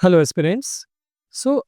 Hello aspirants.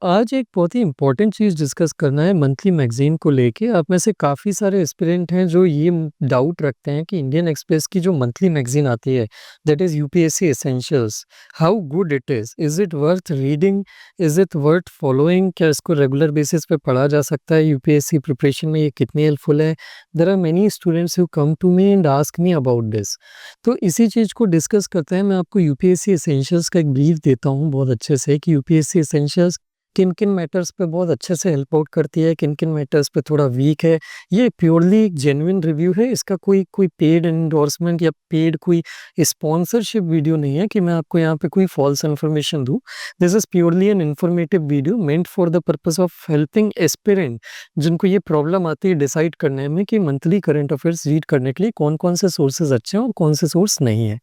आज एक बहुत ही इम्पोर्टेंट चीज़ डिस्कस करना है मंथली मैगज़ीन को लेके। आप में से काफ़ी सारे एस्पिरेंट हैं जो ये डाउट रखते हैं कि इंडियन एक्सप्रेस की जो मंथली मैगज़ीन आती है that is UPSC essentials, how good it is it worth reading, is it worth following, क्या इसको रेगुलर बेसिस पे पढ़ा जा सकता है, यूपीएससी प्रिपरेशन में ये कितनी हेल्पफुल है। There are many students who come to me and ask me about this. तो इसी चीज़ को डिस्कस करते हैं। मैं आपको यूपीएससी एसेंशियल्स का एक ब्रीफ देता हूँ बहुत अच्छे से कि यूपीएससी एसेंशियल्स किन-किन मैटर्स पे बहुत अच्छे से हेल्प आउट करती है, किन-किन मैटर्स पे थोड़ा वीक है। ये प्योरली एक जेन्युइन रिव्यू है, इसका कोई कोई पेड एंडोर्समेंट या पेड कोई स्पॉन्सरशिप वीडियो नहीं है कि मैं आपको यहाँ पे कोई फॉल्स इन्फॉर्मेशन दूँ। This is purely an informative video meant for the purpose of helping aspirant जिनको ये प्रॉब्लम आती है डिसाइड करने में कि मंथली करंट अफेयर्स रीड करने के लिए कौन-कौन से सोर्सेज़ अच्छे हैं और कौन से सोर्स नहीं है।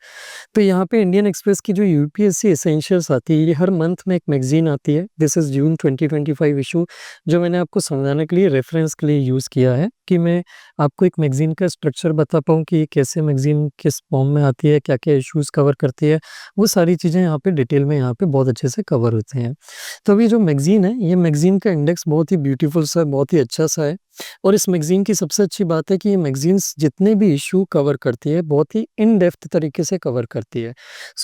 तो यहाँ पे इंडियन एक्सप्रेस की जो यूपीएससी एसेंशियल्स आती है, ये हर मंथ में एक मैगज़ीन आती है। दिस इज़ जून 2025 इश्यू, जो मैंने आपको समझाने के लिए रेफ़रेंस के लिए यूज़ किया है कि मैं आपको एक मैगज़ीन का स्ट्रक्चर बता पाऊँ कि ये कैसे मैगज़ीन किस फॉर्म में आती है, क्या-क्या इश्यूज़ कवर करती है। वो सारी चीज़ें यहाँ पे डिटेल में यहाँ पे बहुत अच्छे से कवर होते हैं। तो अभी जो मैगज़ीन है, ये मैगज़ीन का इंडेक्स बहुत ही ब्यूटीफुल सा, बहुत ही अच्छा-सा है और इस मैगज़ीन की सबसे अच्छी बात है कि ये मैगज़ीन्स जितने भी इश्यू कवर करती है, बहुत ही इन डेप्थ तरीके से कवर करती है।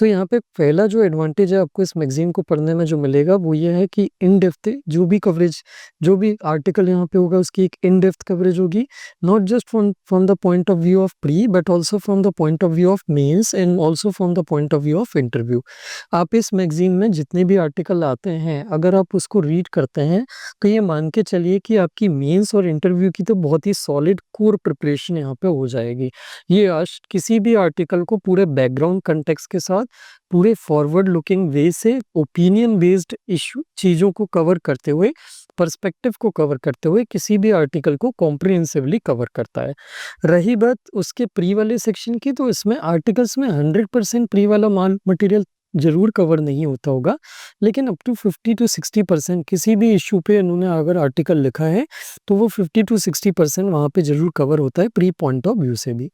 यहाँ पे पहला जो एडवांटेज है आपको इस मैगज़ीन को पढ़ने में जो मिलेगा वो ये है कि इन डेप्थ जो भी कवरेज, जो भी आर्टिकल यहाँ पे होगा उसकी एक इन डेप्थ कवरेज होगी, not just from the point of view of pre but also from the point of view of mains and also from the point of view of interview. आप इस magazine में जितने भी article आते हैं, अगर आप उसको रीड करते हैं, तो ये मान के चलिए कि आपकी मेंस और इंटरव्यू की तो बहुत ही सॉलिड कोर प्रिपरेशन यहाँ पे हो जाएगी। ये आज किसी भी आर्टिकल को पूरे बैकग्राउंड कॉन्टेक्स्ट के साथ, पूरे फॉरवर्ड लुकिंग वे से ओपिनियन बेस्ड इश्यू चीज़ों को कवर करते हुए, पर्सपेक्टिव को कवर करते हुए किसी भी आर्टिकल को कॉम्प्रिहेंसिवली कवर करता है। रही बात उसके प्री वाले सेक्शन की, तो इसमें आर्टिकल्स में 100% प्री वाला माल मटेरियल ज़रूर कवर नहीं होता होगा, लेकिन अप टू 50 टू 60% किसी भी इश्यू पे इन्होंने अगर आर्टिकल लिखा है, तो वो 50 टू 60% वहाँ पे ज़रूर कवर होता है प्री पॉइंट ऑफ व्यू से भी।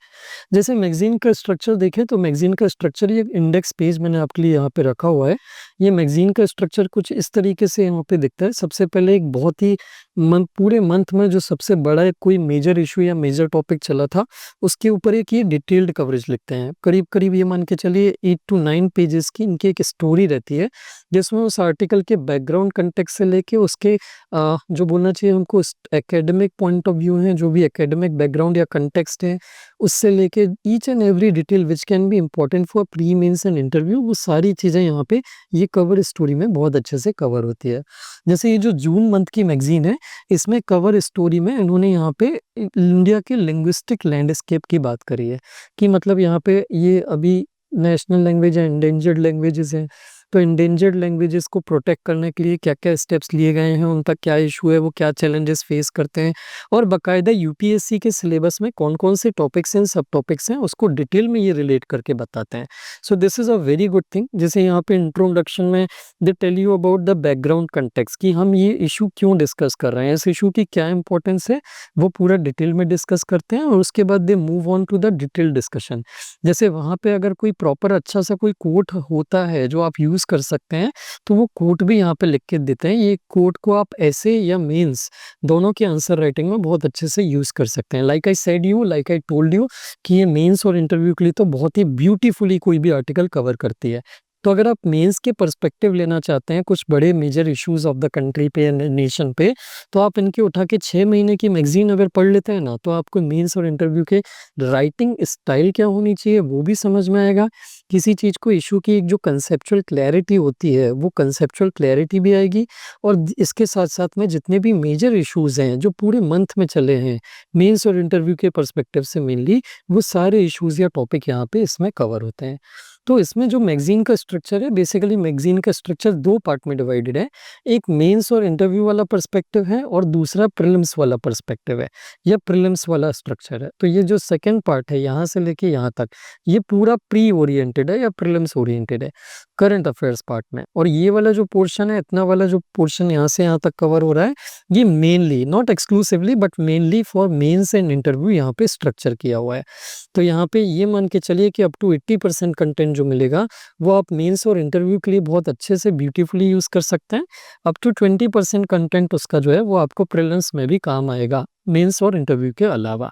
जैसे मैगज़ीन का स्ट्रक्चर देखें तो मैगज़ीन का स्ट्रक्चर, ये इंडेक्स पेज मैंने आपके लिए यहाँ पे रखा हुआ है। ये मैगज़ीन का स्ट्रक्चर कुछ इस तरीके से यहाँ पे दिखता है। सबसे पहले एक बहुत ही पूरे मंथ में जो सबसे बड़ा एक कोई मेजर इश्यू या मेजर टॉपिक चला था, उसके ऊपर एक ये डिटेल्ड कवरेज लिखते हैं। करीब-करीब ये मान के चलिए 8 टू 9 पेजेज़ की इनकी एक स्टोरी रहती है, जिसमें उस आर्टिकल के बैकग्राउंड कॉन्टेक्स्ट से लेके उसके जो बोलना चाहिए हमको एकेडमिक पॉइंट ऑफ व्यू है, जो भी एकेडमिक बैकग्राउंड या कॉन्टेक्स्ट है, उससे लेके each and every detail which can be important for pre mains and interview, वो सारी चीज़ें यहाँ पे ये कवर स्टोरी में बहुत अच्छे से कवर होती है। जैसे ये जो जून मंथ की मैगज़ीन है, इसमें कवर स्टोरी में इन्होंने यहाँ पे इंडिया के लिंग्विस्टिक लैंडस्केप की बात करी है कि मतलब यहाँ पे ये अभी नेशनल लैंग्वेज या एंडेंजर्ड लैंग्वेजेस हैं, तो एंडेंजर्ड लैंग्वेजेस को प्रोटेक्ट करने के लिए क्या-क्या स्टेप्स लिए गए हैं, उनका क्या इश्यू है, वो क्या चैलेंजेस फेस करते हैं और बाकायदा यूपीएससी के सिलेबस में कौन-कौन से टॉपिक्स हैं, सब टॉपिक्स हैं, उसको डिटेल में ये रिलेट करके बताते हैं। So this is a very good thing. जैसे यहाँ पे इंट्रोडक्शन में they tell you about the background context कि हम ये इश्यू क्यों डिस्कस कर रहे हैं, इस इश्यू की क्या इंपॉर्टेंस है, वो पूरा डिटेल में डिस्कस करते हैं और उसके बाद they move on to the detailed discussion. जैसे वहाँ पे अगर कोई प्रॉपर अच्छा सा कोई कोट होता है जो आप यूज़ कर सकते हैं, तो वो कोट भी यहाँ पे लिख के देते हैं। ये कोट को आप ऐसे या मेंस दोनों के आंसर राइटिंग में बहुत अच्छे से यूज़ कर सकते हैं। Like I said you, like I told you कि ये मेंस और इंटरव्यू के लिए तो बहुत ही ब्यूटीफुली कोई भी आर्टिकल कवर करती है। तो अगर आप मेंस के पर्सपेक्टिव लेना चाहते हैं कुछ बड़े major issues of the country पे या नेशन पे, तो आप इनके उठा के 6 महीने की मैगज़ीन अगर पढ़ लेते हैं ना, तो आपको मेंस और इंटरव्यू के राइटिंग स्टाइल क्या होनी चाहिए वो भी समझ में आएगा। किसी चीज़ को इश्यू की एक जो कंसेप्चुअल क्लैरिटी होती है, वो कंसेप्चुअल क्लैरिटी भी आएगी और इसके साथ-साथ में जितने भी मेजर इश्यूज़ हैं, जो पूरे मंथ में चले हैं, मेंस और इंटरव्यू के पर्सपेक्टिव से मेनली, वो सारे इश्यूज़ या टॉपिक यहाँ पे इसमें कवर होते हैं। तो इसमें जो मैगज़ीन का स्ट्रक्चर है, बेसिकली मैगज़ीन का स्ट्रक्चर 2 पार्ट में डिवाइडेड है। एक मेंस और इंटरव्यू वाला पर्सपेक्टिव है और दूसरा प्रीलिम्स वाला पर्सपेक्टिव है, या प्रीलिम्स वाला स्ट्रक्चर है। तो ये जो सेकंड पार्ट है, यहाँ से लेके यहाँ तक, ये पूरा प्री ओरिएंटेड है या प्रीलिम्स ओरिएंटेड है, करंट अफेयर्स पार्ट में। और ये वाला जो पोर्शन है, इतना वाला जो पोर्शन यहाँ से यहाँ तक कवर हो रहा है, ये mainly, not exclusively but mainly for mains and interview यहाँ पे स्ट्रक्चर किया हुआ है। तो यहाँ पे ये मान के चलिए कि अप टू 80% कंटेंट जो मिलेगा, वो आप मेंस और इंटरव्यू के लिए बहुत अच्छे से ब्यूटीफुली यूज़ कर सकते हैं। अप टू 20% कंटेंट उसका जो है वो आपको प्रीलिम्स में भी काम आएगा, मेंस और इंटरव्यू के अलावा।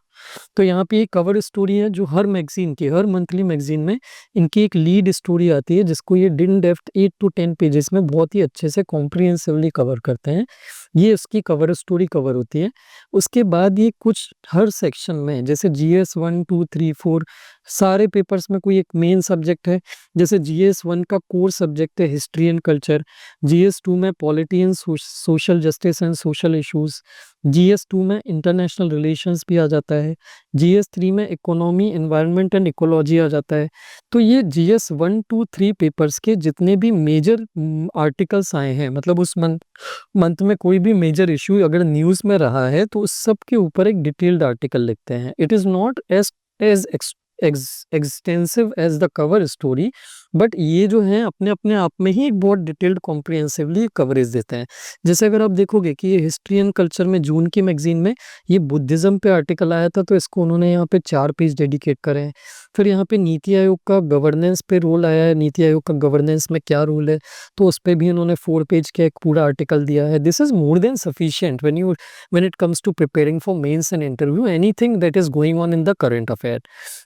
तो यहाँ पे एक कवर स्टोरी है जो हर मैगज़ीन की, हर मंथली मैगज़ीन में इनकी एक लीड स्टोरी आती है, जिसको ये इन डेप्थ 8 टू 10 पेजेस में बहुत ही अच्छे से कॉम्प्रिहेंसिवली कवर करते हैं। ये उसकी कवर स्टोरी कवर होती है। उसके बाद ये कुछ हर सेक्शन में, जैसे जीएस 1, 2, 3, 4 सारे पेपर्स में कोई एक मेन सब्जेक्ट है। जैसे जीएस 1 का कोर सब्जेक्ट है हिस्ट्री एंड कल्चर, जीएस 2 में polity and social justice and social issues, GS 2 में इंटरनेशनल रिलेशंस भी आ जाता है, जीएस 3 में इकोनॉमी, एनवायरनमेंट एंड इकोलॉजी आ जाता है। तो ये जीएस 1, 2, 3 पेपर्स के जितने भी मेजर आर्टिकल्स आए हैं, मतलब उस मंथ में कोई भी मेजर इश्यू अगर न्यूज़ में रहा है, तो उस सब के ऊपर एक डिटेल्ड आर्टिकल लिखते हैं। It is not as extensive as the cover story, but ये जो है अपने अपने आप में ही एक बहुत डिटेल्ड कॉम्प्रिहेंसिवली कवरेज देते हैं। जैसे अगर आप देखोगे कि ये हिस्ट्री एंड कल्चर में जून की मैगज़ीन में ये बुद्धिज़्म पे आर्टिकल आया था, तो इसको उन्होंने यहाँ पे 4 पेज डेडिकेट करे हैं। फिर यहाँ पे नीति आयोग का गवर्नेंस पे रोल आया है, नीति आयोग का गवर्नेंस में क्या रोल है, तो उस पे भी उन्होंने 4 पेज का एक पूरा आर्टिकल दिया है। This is more than sufficient when it comes to preparing for mains and interview, anything that is going on in the current affair.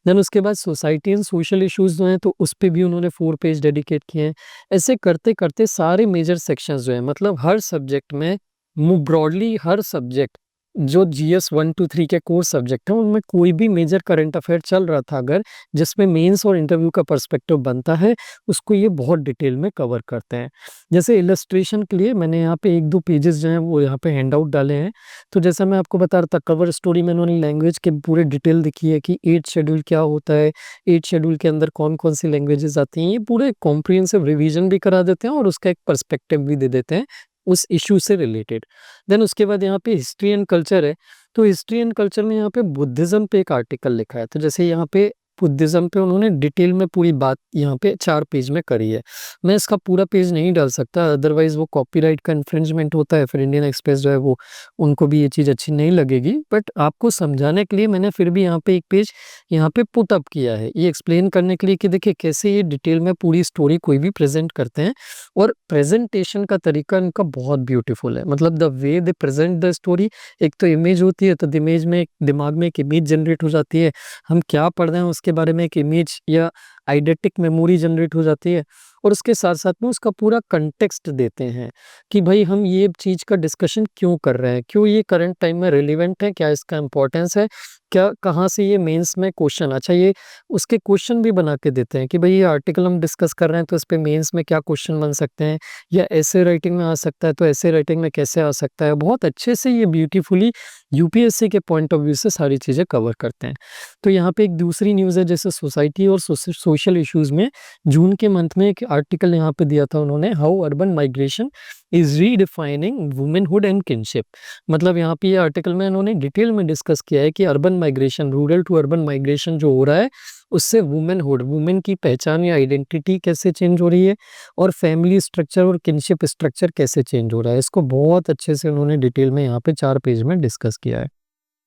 Then उसके बाद सोसाइटी एंड सोशल इश्यूज़ जो हैं, तो उस पे भी उन्होंने 4 पेज डेडिकेट किए हैं। ऐसे करते-करते सारे मेजर सेक्शंस जो हैं, मतलब हर सब्जेक्ट में ब्रॉडली हर सब्जेक्ट जो जीएस 1 टू 3 के कोर सब्जेक्ट हैं, उनमें कोई भी मेजर करंट अफेयर चल रहा था अगर, जिसमें मेंस और इंटरव्यू का पर्सपेक्टिव बनता है, उसको ये बहुत डिटेल में कवर करते हैं। जैसे इलस्ट्रेशन के लिए मैंने यहाँ पे 1-2 पेजेस जो हैं वो यहाँ पे हैंडआउट डाले हैं। तो जैसा मैं आपको बता रहा था, कवर स्टोरी में उन्होंने लैंग्वेज के पूरे डिटेल लिखी है कि 8th शेड्यूल क्या होता है, 8th शेड्यूल के अंदर कौन-कौन सी लैंग्वेजेस आती हैं। ये पूरे कॉम्प्रिहेंसिव रिवीजन भी करा देते हैं और उसका एक पर्सपेक्टिव भी दे देते हैं उस इश्यू से रिलेटेड। देन उसके बाद यहाँ पे हिस्ट्री एंड कल्चर है, तो हिस्ट्री एंड कल्चर में यहाँ पे बुद्धिज़्म पे एक आर्टिकल लिखा है। तो जैसे यहाँ पे बुद्धिज़्म पे उन्होंने डिटेल में पूरी बात यहाँ पे 4 पेज में करी है। मैं इसका पूरा पेज नहीं डाल सकता, अदरवाइज़ वो कॉपीराइट का इन्फ्रिंजमेंट होता है, फिर इंडियन एक्सप्रेस जो है वो उनको भी ये चीज़ अच्छी नहीं लगेगी। बट आपको समझाने के लिए मैंने फिर भी यहाँ पे एक पेज यहाँ पे पुट अप किया है, ये एक्सप्लेन करने के लिए कि देखिए कैसे ये डिटेल में पूरी स्टोरी कोई भी प्रेज़ेंट करते हैं, और प्रेज़ेंटेशन का तरीका इनका बहुत ब्यूटीफुल है। मतलब the way they present the story, एक तो इमेज होती है, तो इमेज में दिमाग में एक इमेज जनरेट हो जाती है। हम क्या पढ़ रहे हैं उसके बारे में एक इमेज या आइडेंटिक मेमोरी जनरेट हो जाती है, और उसके साथ-साथ में उसका पूरा कॉन्टेक्स्ट देते हैं कि भाई हम ये चीज़ का डिस्कशन क्यों कर रहे हैं, क्यों ये करंट टाइम में रिलेवेंट है, क्या इसका इम्पोर्टेंस है, क्या कहाँ से ये मेंस में क्वेश्चन, अच्छा ये उसके क्वेश्चन भी बना के देते हैं कि भाई ये आर्टिकल हम डिस्कस कर रहे हैं, तो इस पे मेंस में क्या क्वेश्चन बन सकते हैं, या ऐसे राइटिंग में आ सकता है, तो ऐसे राइटिंग में कैसे आ सकता है। बहुत अच्छे से ये ब्यूटीफुली यूपीएससी के पॉइंट ऑफ व्यू से सारी चीज़ें कवर करते हैं। तो यहाँ पे एक दूसरी न्यूज़ है, जैसे सोसाइटी और सोशल इश्यूज़ में जून के मंथ में एक आर्टिकल यहाँ पे दिया था उन्होंने, how urban migration is redefining womanhood and kinship. मतलब यहाँ पे ये आर्टिकल में इन्होंने डिटेल में डिस्कस किया है कि urban migration, rural to urban migration जो हो रहा है, उससे वुमेनहुड, वुमेन की पहचान या आइडेंटिटी कैसे चेंज हो रही है, और फैमिली स्ट्रक्चर और किनशिप स्ट्रक्चर कैसे चेंज हो रहा है। इसको बहुत अच्छे से उन्होंने डिटेल में यहाँ पे 4 पेज में डिस्कस किया है।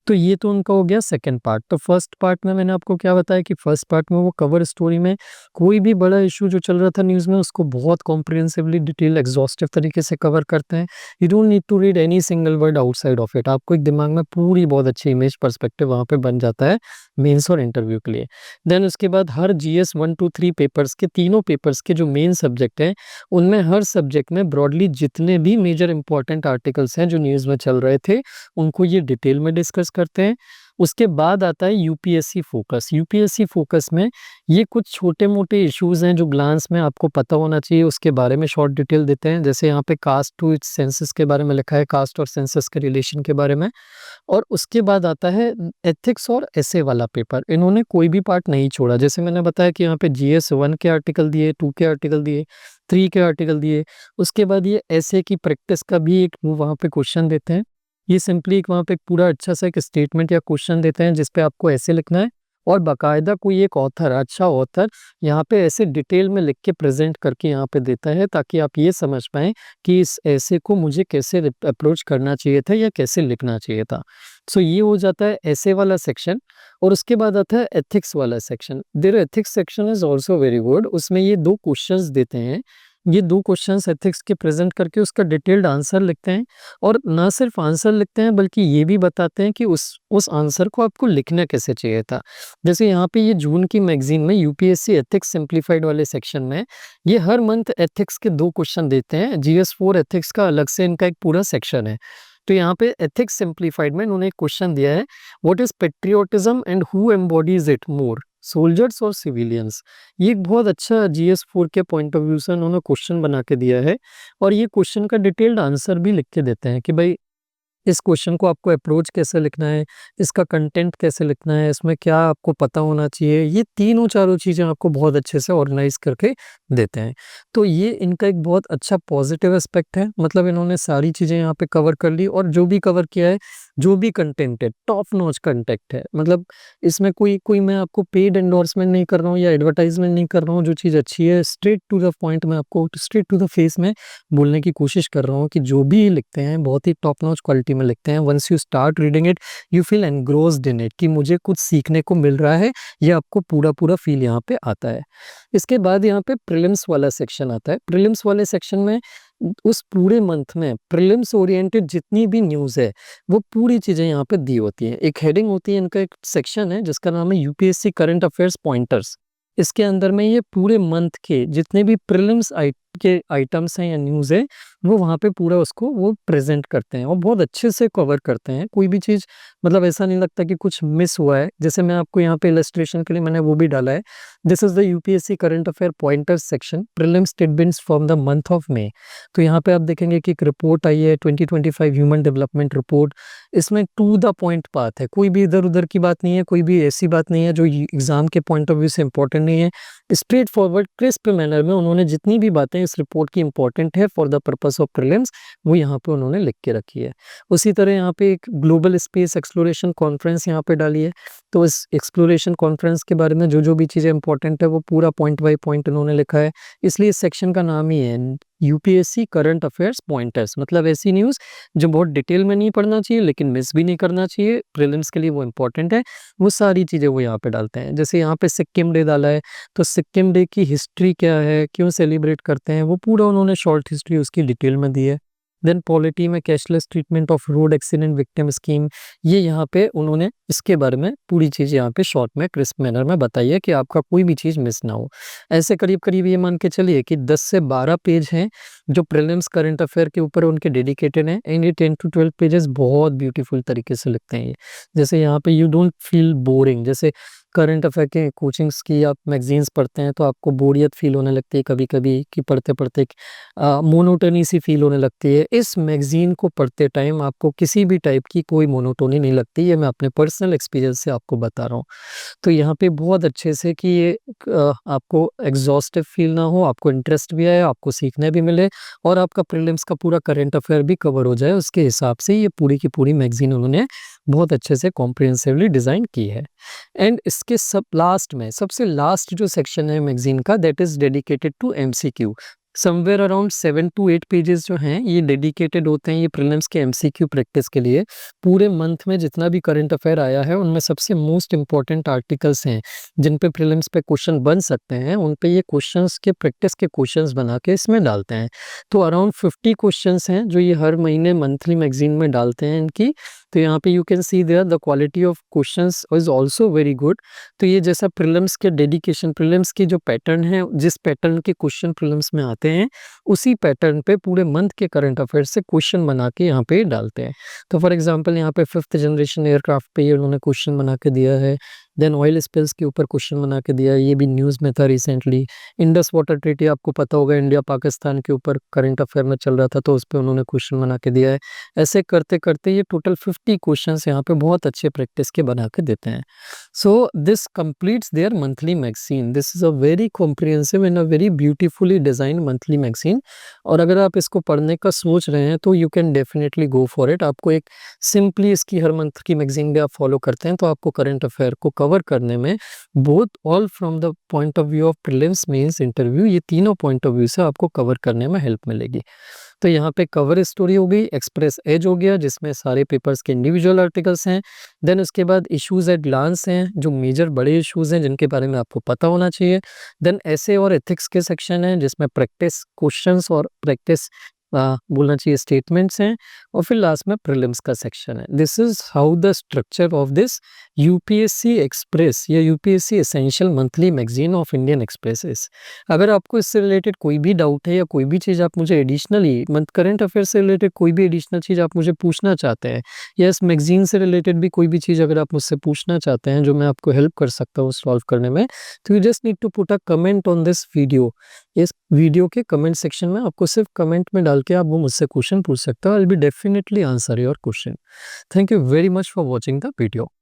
तो ये तो उनका हो गया सेकंड पार्ट। तो फर्स्ट पार्ट में मैंने आपको क्या बताया कि फर्स्ट पार्ट में वो कवर स्टोरी में कोई भी बड़ा इश्यू जो चल रहा था न्यूज़ में, उसको बहुत कॉम्प्रिहेंसिवली डिटेल एग्जॉस्टिव तरीके से कवर करते हैं। You don't need to read any single word outside of it. आपको एक दिमाग में पूरी बहुत अच्छी इमेज पर्सपेक्टिव वहाँ पे बन जाता है मेंस और इंटरव्यू के लिए। देन उसके बाद हर जीएस 1, 2, 3 पेपर्स के, तीनों पेपर्स के जो मेन सब्जेक्ट हैं, उनमें हर सब्जेक्ट में ब्रॉडली जितने भी मेजर इंपॉर्टेंट आर्टिकल्स हैं जो न्यूज़ में चल रहे थे, उनको ये डिटेल में डिस्कस करते हैं। उसके बाद आता है यूपीएससी फोकस। यूपीएससी फोकस में ये कुछ छोटे-मोटे इश्यूज़ हैं जो ग्लांस में आपको पता होना चाहिए, उसके बारे में शॉर्ट डिटेल देते हैं। जैसे यहाँ पे कास्ट टू सेंसस के बारे में लिखा है, कास्ट और सेंसस के रिलेशन के बारे में। और उसके बाद आता है एथिक्स और एसे वाला पेपर। इन्होंने कोई भी पार्ट नहीं छोड़ा। जैसे मैंने बताया कि यहाँ पे जीएस 1 के आर्टिकल दिए, 2 के आर्टिकल दिए, 3 के आर्टिकल दिए। उसके बाद ये एसे की प्रैक्टिस का भी एक वो वहाँ पे क्वेश्चन देते हैं। ये सिंपली एक वहाँ पे एक पूरा अच्छा सा एक स्टेटमेंट या क्वेश्चन देते हैं जिस पे आपको ऐसे लिखना है, और बाकायदा कोई एक ऑथर, अच्छा ऑथर यहाँ पे ऐसे डिटेल में लिख के प्रेज़ेंट करके यहाँ पे देता है, ताकि आप ये समझ पाएँ कि इस ऐसे को मुझे कैसे अप्रोच करना चाहिए था या कैसे लिखना चाहिए था। सो ये हो जाता है ऐसे वाला सेक्शन। और उसके बाद आता है एथिक्स वाला section. There ethics section is also very good. उसमें ये 2 क्वेश्चंस देते हैं। ये 2 क्वेश्चंस एथिक्स के प्रेज़ेंट करके उसका डिटेल्ड आंसर लिखते हैं, और ना सिर्फ आंसर लिखते हैं बल्कि ये भी बताते हैं कि उस आंसर को आपको लिखना कैसे चाहिए था। जैसे यहाँ पे ये जून की मैगज़ीन में यूपीएससी एथिक्स सिम्प्लीफाइड वाले सेक्शन में ये हर मंथ एथिक्स के 2 क्वेश्चन देते हैं। जीएस 4 एथिक्स का अलग से इनका एक पूरा सेक्शन है। तो यहाँ पे एथिक्स सिम्प्लीफाइड में इन्होंने एक क्वेश्चन दिया है, what is patriotism and who embodies it more, soldiers और सिविलियंस। ये एक बहुत अच्छा जीएस 4 के पॉइंट ऑफ व्यू से उन्होंने क्वेश्चन बना के दिया है, और ये क्वेश्चन का डिटेल्ड आंसर भी लिख के देते हैं कि भाई इस क्वेश्चन को आपको अप्रोच कैसे लिखना है, इसका कंटेंट कैसे लिखना है, इसमें क्या आपको पता होना चाहिए। ये तीनों चारों चीज़ें आपको बहुत अच्छे से ऑर्गेनाइज़ करके देते हैं। तो ये इनका एक बहुत अच्छा पॉजिटिव एस्पेक्ट है। मतलब इन्होंने सारी चीज़ें यहाँ पे कवर कर ली, और जो भी कवर किया है, जो भी कंटेंट है, टॉप नॉच कंटेंट है। मतलब इसमें कोई कोई मैं आपको पेड एंडोर्समेंट नहीं कर रहा हूँ या एडवर्टाइज़मेंट नहीं कर रहा हूँ। जो चीज़ अच्छी है, स्ट्रेट टू द पॉइंट मैं आपको स्ट्रेट टू द फेस में बोलने की कोशिश कर रहा हूँ कि जो भी लिखते हैं बहुत ही टॉप नॉच क्वालिटी में लिखते हैं। Once you start reading it, you feel engrossed in it, कि मुझे कुछ सीखने को मिल रहा है। ये आपको पूरा फील यहाँ पे आता है। इसके बाद यहाँ पे प्रीलिम्स वाला सेक्शन आता है। प्रीलिम्स वाले सेक्शन में उस पूरे मंथ में प्रीलिम्स ओरिएंटेड जितनी भी न्यूज़ है, वो पूरी चीज़ें यहाँ पे दी होती हैं। एक हेडिंग होती है, इनका एक सेक्शन है जिसका नाम है यूपीएससी करंट अफेयर्स पॉइंटर्स। इसके अंदर में ये पूरे मंथ के जितने भी प्रीलिम्स के आइटम्स हैं या न्यूज़ है, वो वहाँ पे पूरा उसको वो प्रेज़ेंट करते हैं, और बहुत अच्छे से कवर करते हैं। कोई भी चीज़, मतलब ऐसा नहीं लगता कि कुछ मिस हुआ है। जैसे मैं आपको यहाँ पे इलस्ट्रेशन के लिए मैंने वो भी डाला है। This is the UPSC current affair pointers section, prelims statements from the month of May. तो यहाँ पे आप देखेंगे कि एक रिपोर्ट आई है, 2025 ह्यूमन डेवलपमेंट रिपोर्ट। इसमें टू द पॉइंट बात है, कोई भी इधर-उधर की बात नहीं है, कोई भी ऐसी बात नहीं है जो एग्ज़ाम के पॉइंट ऑफ व्यू से इम्पोर्टेंट नहीं है। स्ट्रेट फॉरवर्ड क्रिस्प मैनर में उन्होंने जितनी भी बातें इस रिपोर्ट की इम्पोर्टेंट है for the purpose of prelims, वो यहाँ पे उन्होंने लिख के रखी है। उसी तरह यहाँ पे एक ग्लोबल स्पेस एक्सप्लोरेशन कॉन्फ्रेंस यहाँ पे डाली है। तो इस एक्सप्लोरेशन कॉन्फ्रेंस के बारे में जो भी चीज़ें इंपॉर्टेंट है, वो पूरा पॉइंट बाय पॉइंट उन्होंने लिखा है। इसलिए इस सेक्शन का नाम ही है यूपीएससी करंट अफेयर्स पॉइंटर्स। मतलब ऐसी न्यूज़ जो बहुत डिटेल में नहीं पढ़ना चाहिए लेकिन मिस भी नहीं करना चाहिए, प्रीलिम्स के लिए वो इम्पोर्टेंट है, वो सारी चीज़ें वो यहाँ पे डालते हैं। जैसे यहाँ पे सिक्किम डे डाला है, तो सिक्किम डे की हिस्ट्री क्या है, क्यों सेलिब्रेट करते हैं, वो पूरा उन्होंने शॉर्ट हिस्ट्री उसकी डिटेल में दी है। देन पॉलिटी में cashless treatment of road accident victim scheme, ये यहाँ पे उन्होंने इसके बारे में पूरी चीज़ यहाँ पे शॉर्ट में क्रिस्प मैनर में बताई है कि आपका कोई भी चीज़ मिस ना हो। ऐसे करीब-करीब ये मान के चलिए कि 10 से 12 पेज हैं जो प्रीलिम्स करंट अफेयर के ऊपर उनके डेडिकेटेड हैं, एंड ये 10 टू 12 पेजेस बहुत ब्यूटीफुल तरीके से लिखते हैं ये। जैसे यहाँ पे यू डोंट फील बोरिंग, जैसे करंट अफेयर के कोचिंग्स की आप मैगज़ीन्स पढ़ते हैं तो आपको बोरियत फ़ील होने लगती है कभी-कभी, कि पढ़ते-पढ़ते मोनोटोनी सी फ़ील होने लगती है। इस मैगज़ीन को पढ़ते टाइम आपको किसी भी टाइप की कोई मोनोटोनी नहीं लगती, ये मैं अपने पर्सनल एक्सपीरियंस से आपको बता रहा हूँ। तो यहाँ पे बहुत अच्छे से कि ये आपको एग्ज़ॉस्टिव फ़ील ना हो, आपको इंटरेस्ट भी आए, आपको सीखने भी मिले, और आपका प्रीलिम्स का पूरा करंट अफेयर भी कवर हो जाए, उसके हिसाब से ये पूरी की पूरी मैगज़ीन उन्होंने बहुत अच्छे से कॉम्प्रिहेंसिवली डिज़ाइन की है। एंड इसके सब लास्ट में सबसे लास्ट जो सेक्शन है मैगज़ीन का, that is dedicated to MCQ. Somewhere around 7 to 8 pages जो हैं ये डेडिकेटेड होते हैं ये प्रीलिम्स के एमसीक्यू प्रैक्टिस के लिए। पूरे मंथ में जितना भी करंट अफेयर आया है उनमें सबसे मोस्ट इम्पोर्टेंट आर्टिकल्स हैं जिन पे प्रीलिम्स पे क्वेश्चन बन सकते हैं, उन पे ये क्वेश्चंस के प्रैक्टिस के क्वेश्चंस बना के इसमें डालते हैं। तो अराउंड 50 क्वेश्चंस हैं जो ये हर महीने मंथली मैगज़ीन में डालते हैं इनकी। तो यहाँ पे you can see there the quality of questions is also very good. तो ये जैसा प्रीलिम्स के डेडिकेशन, प्रीलिम्स की जो पैटर्न है, जिस पैटर्न के क्वेश्चन प्रीलिम्स में आते हैं, उसी पैटर्न पे पूरे मंथ के करंट अफेयर से क्वेश्चन बना के यहाँ पे डालते हैं। तो फॉर एग्जांपल यहाँ पे 5th जनरेशन एयरक्राफ्ट पे ये उन्होंने क्वेश्चन बना के दिया है। देन ऑयल स्पिल्स के ऊपर क्वेश्चन बना के दिया है, ये भी न्यूज़ में था रिसेंटली। इंडस वाटर ट्रीटी आपको पता होगा, इंडिया पाकिस्तान के ऊपर करंट अफेयर में चल रहा था, तो उस पे उन्होंने क्वेश्चन बना के दिया है। ऐसे करते-करते ये टोटल 50 क्वेश्चंस यहाँ पे बहुत अच्छे प्रैक्टिस के बना के देते हैं। So this completes their monthly magazine. This is a very comprehensive and a very beautifully designed monthly magazine, और अगर आप इसको पढ़ने का सोच रहे हैं तो you can definitely go for it. आपको एक सिंपली इसकी हर मंथ की मैगज़ीन भी आप फॉलो करते हैं तो आपको करंट अफेयर को कवर करने में, both all from the point of view of prelims, mains, interview, ये तीनों पॉइंट ऑफ व्यू से आपको कवर करने में हेल्प मिलेगी। तो यहाँ पे कवर स्टोरी हो गई, एक्सप्रेस एज हो गया जिसमें सारे पेपर्स के इंडिविजुअल आर्टिकल्स हैं। देन उसके बाद इश्यूज एट ग्लांस हैं, जो मेजर बड़े इश्यूज हैं जिनके बारे में आपको पता होना चाहिए। देन ऐसे और एथिक्स के सेक्शन हैं जिसमें प्रैक्टिस क्वेश्चंस और प्रैक्टिस बोलना चाहिए स्टेटमेंट्स हैं। और फिर लास्ट में प्रीलिम्स का सेक्शन है। This is how the structure of this UPSC Express या UPSC essential monthly magazine of Indian Express is. अगर आपको इससे रिलेटेड कोई भी डाउट है या कोई भी चीज़ आप मुझे एडिशनली करंट अफेयर से रिलेटेड कोई भी एडिशनल चीज़ आप मुझे पूछना चाहते हैं, या इस मैगजीन से रिलेटेड भी कोई भी चीज़ अगर आप मुझसे पूछना चाहते हैं जो मैं आपको हेल्प कर सकता हूँ सॉल्व करने में, तो you just need to put a comment on this video. इस वीडियो के कमेंट सेक्शन में आपको सिर्फ कमेंट में डाल के आप वो मुझसे क्वेश्चन पूछ सकते हो। I will be definitely answer your question. Thank you very much for watching the video.